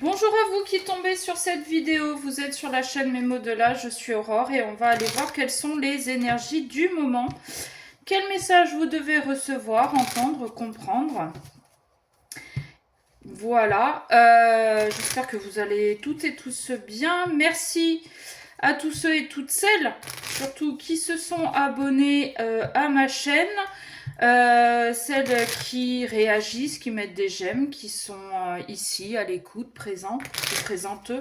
Bonjour à vous qui tombez sur cette vidéo, vous êtes sur la chaîne Mémo de là, je suis Aurore et on va aller voir quelles sont les énergies du moment. Quel message vous devez recevoir, entendre, comprendre. Voilà, j'espère que vous allez toutes et tous bien. Merci à tous ceux et toutes celles, surtout qui se sont abonnés à ma chaîne. Celles qui réagissent, qui mettent des j'aime, qui sont ici à l'écoute, présentes et présentes.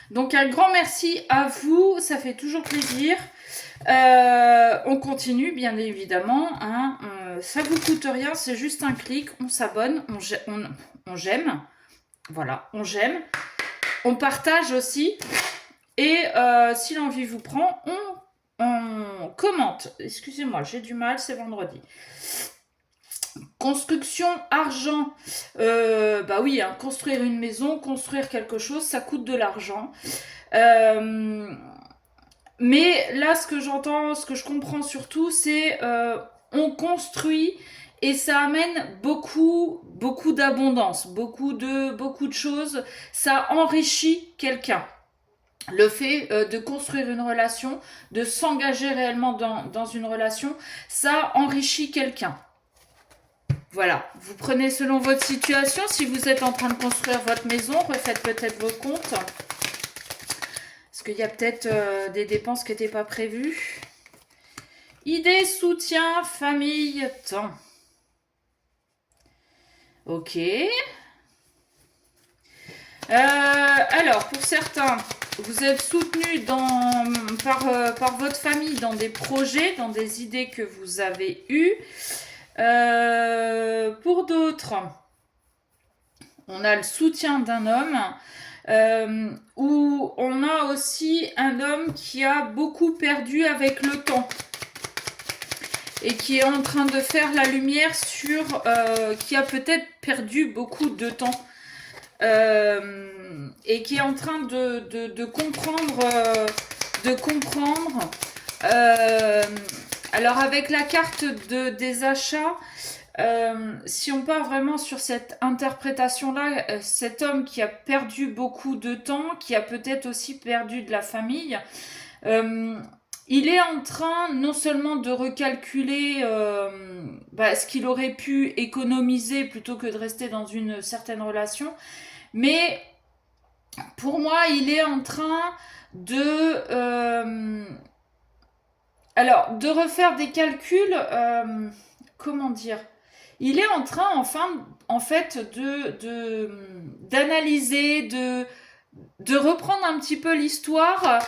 Donc un grand merci à vous, ça fait toujours plaisir. On continue bien évidemment, hein, ça vous coûte rien, c'est juste un clic, on s'abonne, on j'aime, voilà, on j'aime, on partage aussi, et si l'envie vous prend, on commente. Excusez-moi, j'ai du mal, c'est vendredi. Construction, argent. Bah oui, hein, construire une maison, construire quelque chose, ça coûte de l'argent. Mais là, ce que j'entends, ce que je comprends surtout, c'est on construit et ça amène beaucoup d'abondance, beaucoup de choses. Ça enrichit quelqu'un. Le fait de construire une relation, de s'engager réellement dans une relation, ça enrichit quelqu'un. Voilà, vous prenez selon votre situation. Si vous êtes en train de construire votre maison, refaites peut-être vos comptes. Parce qu'il y a peut-être des dépenses qui n'étaient pas prévues. Idée, soutien, famille, temps. Ok. Alors, pour certains, vous êtes soutenus par votre famille dans des projets, dans des idées que vous avez eues. Pour d'autres, on a le soutien d'un homme, où on a aussi un homme qui a beaucoup perdu avec le temps et qui est en train de faire la lumière sur qui a peut-être perdu beaucoup de temps et qui est en train de comprendre alors avec la carte des achats, si on part vraiment sur cette interprétation-là, cet homme qui a perdu beaucoup de temps, qui a peut-être aussi perdu de la famille, il est en train non seulement de recalculer ce qu'il aurait pu économiser plutôt que de rester dans une certaine relation, mais pour moi, il est en train de refaire des calculs, comment dire, il est en train en fait d'analyser, de reprendre un petit peu l'histoire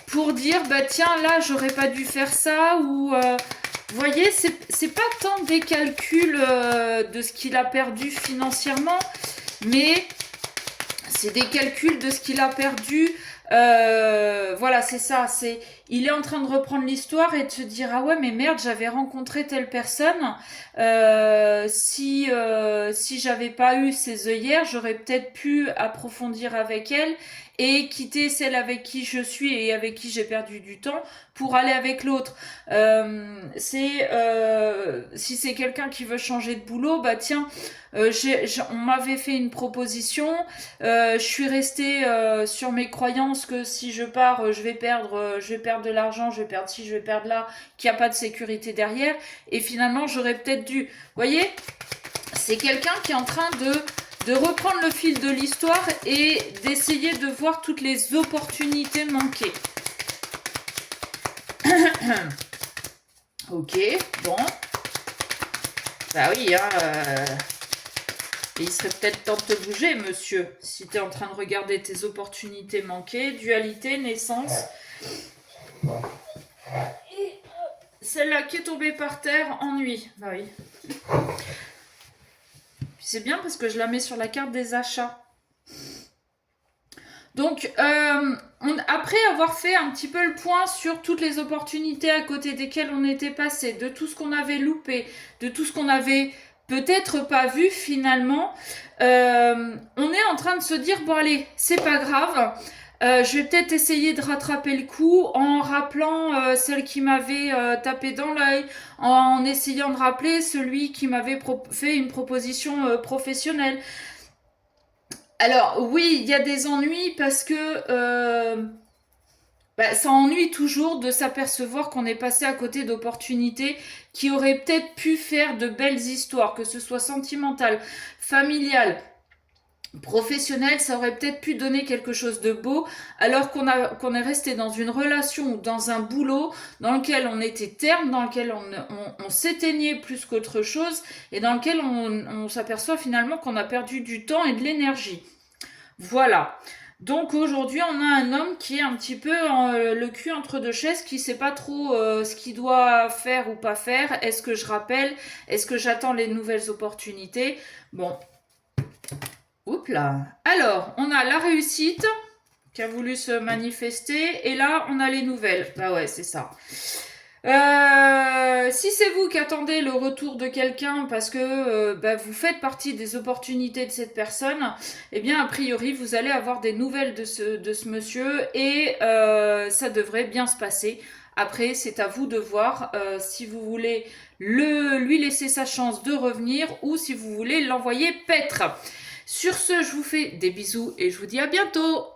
pour dire bah tiens là j'aurais pas dû faire ça ou vous voyez c'est pas tant des calculs de ce qu'il a perdu financièrement, mais c'est des calculs de ce qu'il a perdu. Voilà, c'est ça. Il est en train de reprendre l'histoire et de se dire ah ouais mais merde j'avais rencontré telle personne. Si j'avais pas eu ces œillères, j'aurais peut-être pu approfondir avec elle et quitter celle avec qui je suis et avec qui j'ai perdu du temps pour aller avec l'autre. Si c'est quelqu'un qui veut changer de boulot, bah tiens, on m'avait fait une proposition, je suis restée sur mes croyances que si je pars, je vais perdre de l'argent, je vais perdre ci, je vais perdre là, qu'il n'y a pas de sécurité derrière, et finalement j'aurais peut-être dû. Vous voyez, c'est quelqu'un qui est en train de reprendre le fil de l'histoire et d'essayer de voir toutes les opportunités manquées. Ok, bon. Bah oui, hein. Et il serait peut-être temps de te bouger, monsieur, si tu es en train de regarder tes opportunités manquées. Dualité, naissance. Et celle-là qui est tombée par terre, ennui. Bah oui. C'est bien parce que je la mets sur la carte des achats. Donc, après avoir fait un petit peu le point sur toutes les opportunités à côté desquelles on était passé, de tout ce qu'on avait loupé, de tout ce qu'on avait peut-être pas vu finalement, on est en train de se dire bon allez, c'est pas grave, je vais peut-être essayer de rattraper le coup en rappelant celle qui m'avait tapé dans l'œil, en essayant de rappeler celui qui m'avait fait une proposition professionnelle. Alors oui, il y a des ennuis parce que ça ennuie toujours de s'apercevoir qu'on est passé à côté d'opportunités qui auraient peut-être pu faire de belles histoires, que ce soit sentimentales, familiales, professionnelles, ça aurait peut-être pu donner quelque chose de beau, alors qu'on est resté dans une relation ou dans un boulot dans lequel on était terne, dans lequel on s'éteignait plus qu'autre chose, et dans lequel on s'aperçoit finalement qu'on a perdu du temps et de l'énergie. Voilà. Donc aujourd'hui, on a un homme qui est un petit peu le cul entre deux chaises, qui sait pas trop ce qu'il doit faire ou pas faire. Est-ce que je rappelle? Est-ce que j'attends les nouvelles opportunités? Bon, oups là. Alors, on a la réussite qui a voulu se manifester, et là, on a les nouvelles. Bah ouais, c'est ça. Si c'est vous qui attendez le retour de quelqu'un parce que vous faites partie des opportunités de cette personne, eh bien, a priori, vous allez avoir des nouvelles de ce monsieur et ça devrait bien se passer. Après, c'est à vous de voir si vous voulez lui laisser sa chance de revenir ou si vous voulez l'envoyer paître. Sur ce, je vous fais des bisous et je vous dis à bientôt.